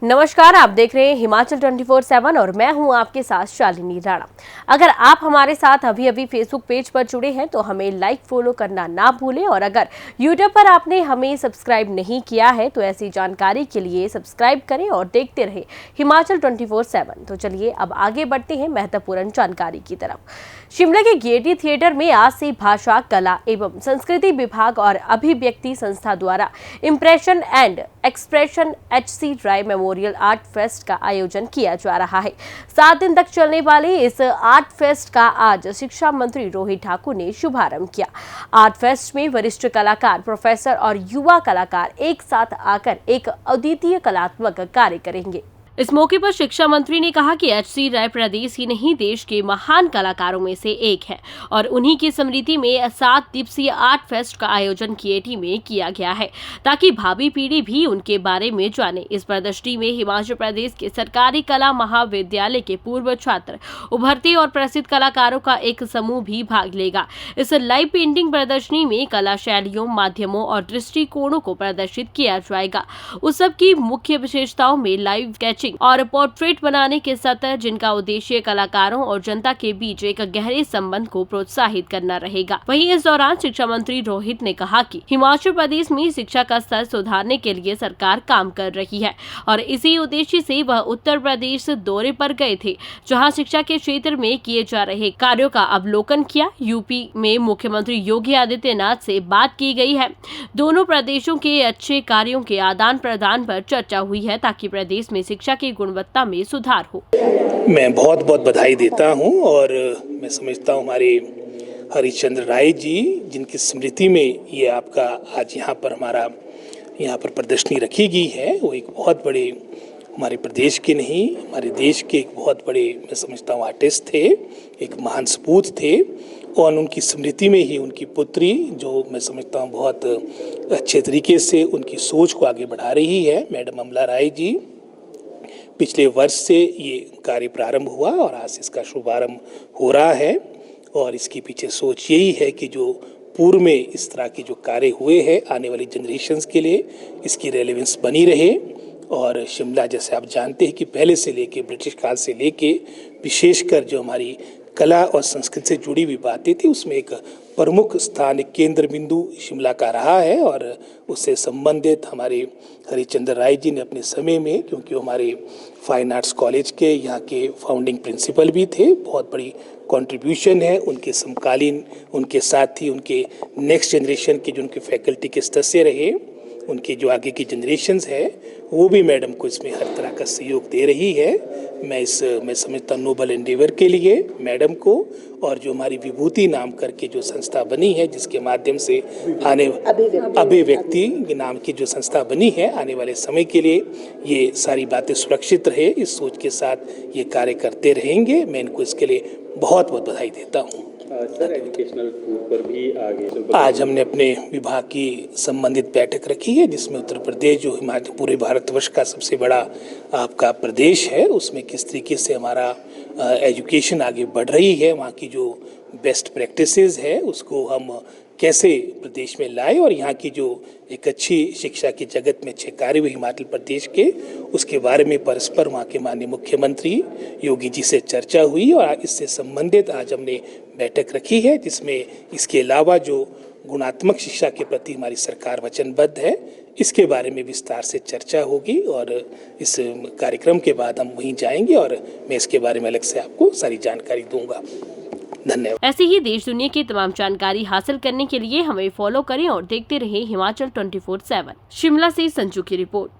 नमस्कार, आप देख रहे हैं हिमाचल 24/7 और मैं हूं आपके साथ शालिनी राणा। अगर आप हमारे साथ अभी फेसबुक पेज पर जुड़े हैं तो हमें लाइक फॉलो करना ना भूलें और अगर यूट्यूब पर आपने हमें सब्सक्राइब नहीं किया है तो ऐसी जानकारी के लिए सब्सक्राइब करें और देखते रहें हिमाचल 24/7। तो चलिए अब आगे बढ़ते हैं महत्वपूर्ण जानकारी की तरफ। शिमला के गेयटी थिएटर में आज से भाषा, कला एवं संस्कृति विभाग और अभिव्यक्ति संस्था द्वारा impression and expression HC Rai memorial art fest का आयोजन किया जा रहा है। 7 दिन तक चलने वाले इस आर्ट फेस्ट का आज शिक्षा मंत्री रोहित ठाकुर ने शुभारंभ किया। आर्ट फेस्ट में वरिष्ठ कलाकार, प्रोफेसर और युवा कलाकार एक साथ आकर एक अद्वितीय कलात्मक कार्य करेंगे। इस मौके पर शिक्षा मंत्री ने कहा कि HC राय प्रदेश ही नहीं देश के महान कलाकारों में से एक है और उन्हीं की स्मृति में 7 दिवसीय आर्ट फेस्ट का आयोजन गेयटी में किया गया है ताकि भावी पीढ़ी भी उनके बारे में जाने। इस प्रदर्शनी में हिमाचल प्रदेश के सरकारी कला महाविद्यालय के पूर्व छात्र, उभरते और प्रसिद्ध कलाकारों का एक समूह भी भाग लेगा। इस लाइव पेंटिंग प्रदर्शनी में कला शैलियों, माध्यमों और दृष्टिकोणों को प्रदर्शित किया जाएगा। उत्सव की मुख्य विशेषताओं में लाइव स्केचिंग और पोर्ट्रेट बनाने के सत्र, जिनका उद्देश्य कलाकारों और जनता के बीच एक गहरे संबंध को प्रोत्साहित करना रहेगा। वहीं इस दौरान शिक्षा मंत्री रोहित ने कहा कि हिमाचल प्रदेश में शिक्षा का स्तर सुधारने के लिए सरकार काम कर रही है और इसी उद्देश्य से वह उत्तर प्रदेश दौरे पर गए थे, जहां शिक्षा के क्षेत्र में किए जा रहे कार्यों का अवलोकन किया। यूपी में मुख्यमंत्री योगी आदित्यनाथ से बात की गई है। दोनों प्रदेशों के अच्छे कार्यों के आदान प्रदान पर चर्चा हुई है ताकि प्रदेश में शिक्षा की गुणवत्ता में सुधार हो। मैं बहुत बहुत बधाई देता हूं और मैं समझता हूं हमारे हरिश्चंद्र राय जी, जिनकी स्मृति में ये आपका आज यहाँ पर प्रदर्शनी रखी गई है, वो एक बहुत बड़े हमारे प्रदेश के नहीं, हमारे देश के एक बहुत बड़े, मैं समझता हूँ, आर्टिस्ट थे, एक महान सपूत थे और उनकी स्मृति में ही उनकी पुत्री, जो मैं समझता हूँ बहुत अच्छे तरीके से उनकी सोच को आगे बढ़ा रही है, मैडम अमला राय जी, पिछले वर्ष से ये कार्य प्रारंभ हुआ और आज इसका शुभारंभ हो रहा है। और इसके पीछे सोच यही है कि जो पूर्व में इस तरह के जो कार्य हुए हैं, आने वाली जनरेशन्स के लिए इसकी रेलेवेंस बनी रहे। और शिमला, जैसे आप जानते हैं कि पहले से लेके ब्रिटिश काल से लेके विशेषकर जो हमारी कला और संस्कृति से जुड़ी हुई बातें थी, उसमें एक प्रमुख स्थान, एक केंद्र बिंदु शिमला का रहा है। और उससे संबंधित हमारे हरिश्चंद्र राय जी ने अपने समय में, क्योंकि वो हमारे फाइन आर्ट्स कॉलेज के यहाँ के फाउंडिंग प्रिंसिपल भी थे, बहुत बड़ी कंट्रीब्यूशन है उनके समकालीन, उनके साथ ही उनके नेक्स्ट जनरेशन के जो उनके फैकल्टी के सदस्य रहे, उनके जो आगे की जनरेशन्स है, वो भी मैडम को इसमें हर तरह का सहयोग दे रही है। मैं समझता हूँ नोबल एंडेवर के लिए मैडम को, और जो हमारी विभूति नाम करके जो संस्था बनी है, जिसके माध्यम से आने अभिव्यक्ति नाम की जो संस्था बनी है, आने वाले समय के लिए ये सारी बातें सुरक्षित रहे, इस सोच के साथ ये कार्य करते रहेंगे। मैं इनको इसके लिए बहुत बहुत बधाई देता हूँ। सर, एजुकेशनल टूर पर भी आगे आज हमने अपने विभाग की संबंधित बैठक रखी है, जिसमें उत्तर प्रदेश, जो हिमाचल पूरे भारतवर्ष का सबसे बड़ा आपका प्रदेश है, उसमें किस तरीके से हमारा एजुकेशन आगे बढ़ रही है, वहाँ की जो बेस्ट प्रैक्टिसेस है उसको हम कैसे प्रदेश में लाए और यहाँ की जो एक अच्छी शिक्षा की जगत में अच्छे कार्य हुए हिमाचल प्रदेश के, उसके बारे में परस्पर वहाँ के माननीय मुख्यमंत्री योगी जी से चर्चा हुई और इससे संबंधित आज हमने बैठक रखी है, जिसमें इसके अलावा जो गुणात्मक शिक्षा के प्रति हमारी सरकार वचनबद्ध है, इसके बारे में विस्तार से चर्चा होगी। और इस कार्यक्रम के बाद हम वहीं जाएंगे और मैं इसके बारे में अलग से आपको सारी जानकारी दूंगा। धन्यवाद। ऐसे ही देश दुनिया की तमाम जानकारी हासिल करने के लिए हमें फॉलो करें और देखते रहें हिमाचल 24/7। शिमला से संजू की रिपोर्ट।